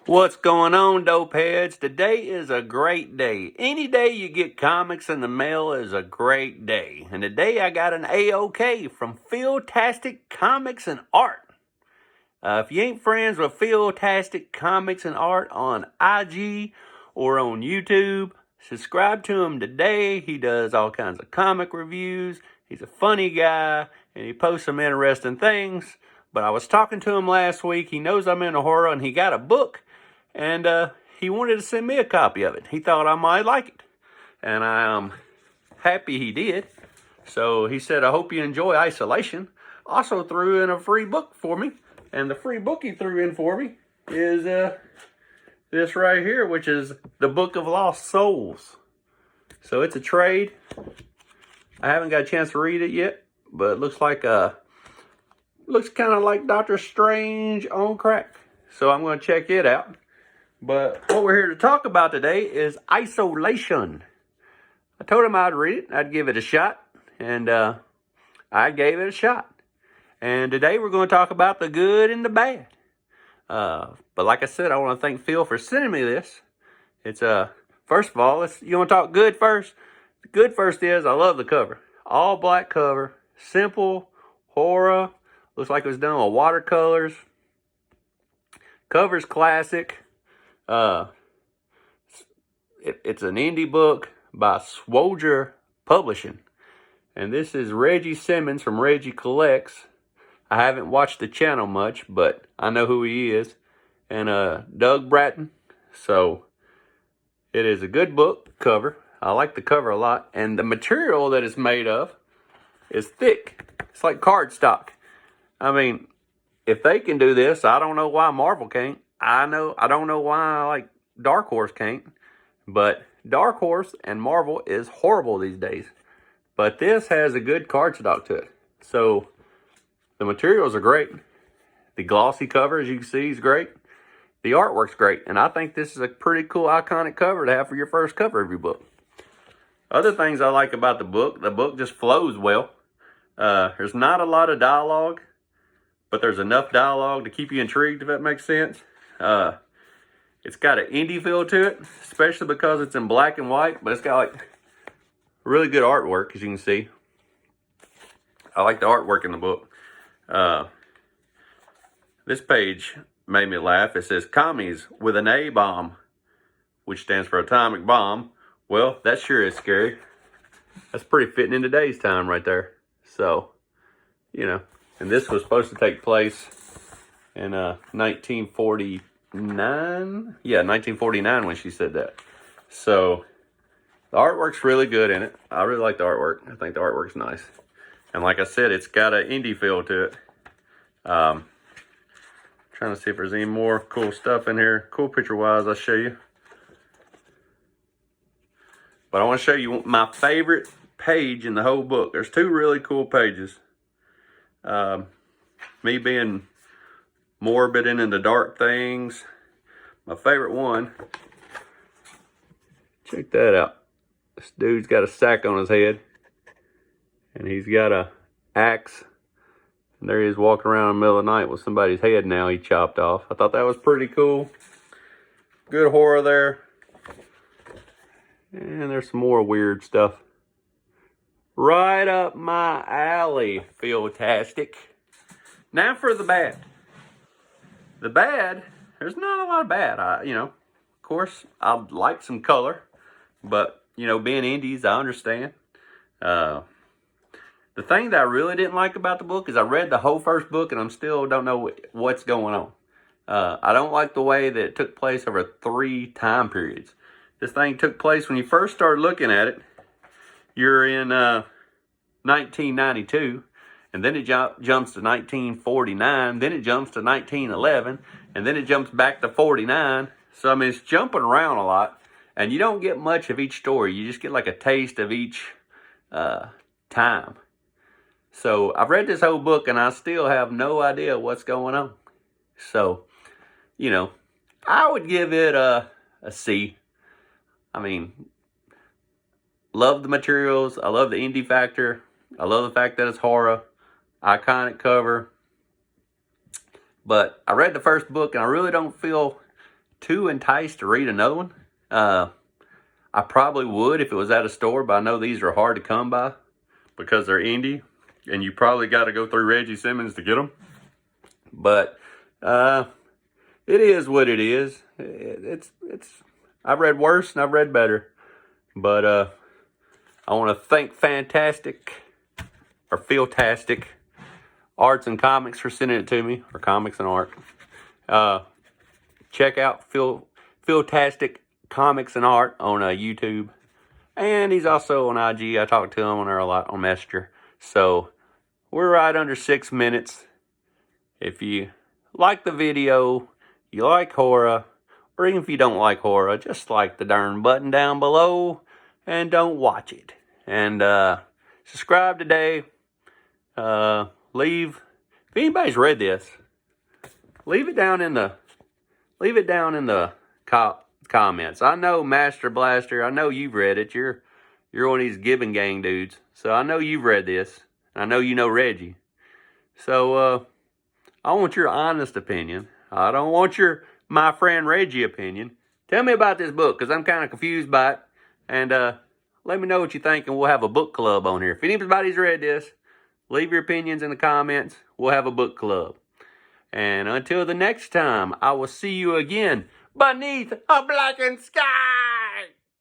What's going on, dope heads? Today is a great day. Any day you get comics in the mail is a great day. And today I got an A-OK from Philtastic Comics and Art. If you ain't friends with Philtastic Comics and Art on IG or on YouTube, subscribe to him today. He does all kinds of comic reviews. He's a funny guy, and he posts some interesting things. But I was talking to him last week. He knows I'm into horror, and he got a book. And he wanted to send me a copy of it. He thought I might like it. And I'm happy he did. So he said, I hope you enjoy Isolation. Also threw in a free book for me. And the free book he threw in for me is this right here, which is the Book of Lost Souls. So it's a trade. I haven't got a chance to read it yet. But it looks like looks kind of like Doctor Strange on crack. So I'm going to check it out. But what we're here to talk about today is Isolation. I told him I'd read it, I'd give it a shot, and I gave it a shot. And today we're going to talk about the good and the bad. But like I said, I want to thank Phil for sending me this. It's first of all, you want to talk good first? The good first is I love the cover. All black cover, simple, horror. Looks like it was done with watercolors. Cover's classic. It's an indie book by Swolger Publishing. And this is Reggie Simmons from Reggie Collects. I haven't watched the channel much, but I know who he is. And Doug Bratton. So it is a good book cover. I like the cover a lot. And the material that it's made of is thick. It's like cardstock. I mean, if they can do this, I don't know why Marvel can't. I don't know why like Dark Horse can't. But Dark Horse and Marvel is horrible these days. But this has a good cardstock to it. So the materials are great. The glossy cover, as you can see, is great. The artwork's great. And I think this is a pretty cool, iconic cover to have for your first cover of your book. Other things I like about the book just flows well. There's not a lot of dialogue, but there's enough dialogue to keep you intrigued, if that makes sense. It's got an indie feel to it, especially because it's in black and white, but it's got like really good artwork, as you can see. I like the artwork in the book. This page made me laugh. It says, commies with an A bomb, which stands for atomic bomb. Well, that sure is scary. That's pretty fitting in today's time right there. So, you know, and this was supposed to take place in 1949. Yeah, 1949 when she said that. So the artwork's really good in it. I really like the artwork. I think the artwork's nice. And like I said, it's got an indie feel to it. Trying to see if there's any more cool stuff in here. Cool picture-wise, I'll show you. But I want to show you my favorite page in the whole book. There's two really cool pages. Me being morbid and into dark things. My favorite one. Check that out. This dude's got a sack on his head. And he's got a axe. And there he is walking around in the middle of the night with somebody's head now he chopped off. I thought that was pretty cool. Good horror there. And there's some more weird stuff. Right up my alley, Philtastic. Now for the bad. The bad, there's not a lot of bad. Of course, I like some color. But, being indies, I understand. The thing that I really didn't like about the book is I read the whole first book and I still don't know what's going on. I don't like the way that it took place over 3 time periods. This thing took place when you first started looking at it. You're in 1992. And then it jumps to 1949. Then it jumps to 1911. And then it jumps back to 49. So, I mean, it's jumping around a lot. And you don't get much of each story. You just get like a taste of each time. So, I've read this whole book and I still have no idea what's going on. So, I would give it a C. I mean, love the materials. I love the indie factor. I love the fact that it's horror. Iconic cover. But I read the first book and I really don't feel too enticed to read another one. I probably would if it was at a store, but I know these are hard to come by because they're indie, and you probably got to go through Reggie Simmons to get them. But it is what it is. It's I've read worse and I've read better. But I want to thank Philtastic Arts and Comics for sending it to me, or Comics and Art. Check out Philtastic Comics and Art on YouTube. And he's also on IG. I talk to him on there a lot on Messenger. So we're right under 6 minutes. If you like the video, you like horror, or even if you don't like horror, just like the darn button down below and don't watch it. And subscribe today. If anybody's read this, leave it down in the comments. I know Master Blaster, I know you've read it. You're one of these Gibbon Gang dudes. So I know you've read this. I know you know Reggie. So I want your honest opinion. I don't want my friend Reggie opinion. Tell me about this book, because I'm kind of confused by it. And let me know what you think, and we'll have a book club on here. If anybody's read this, leave your opinions in the comments. We'll have a book club. And until the next time, I will see you again beneath a blackened sky.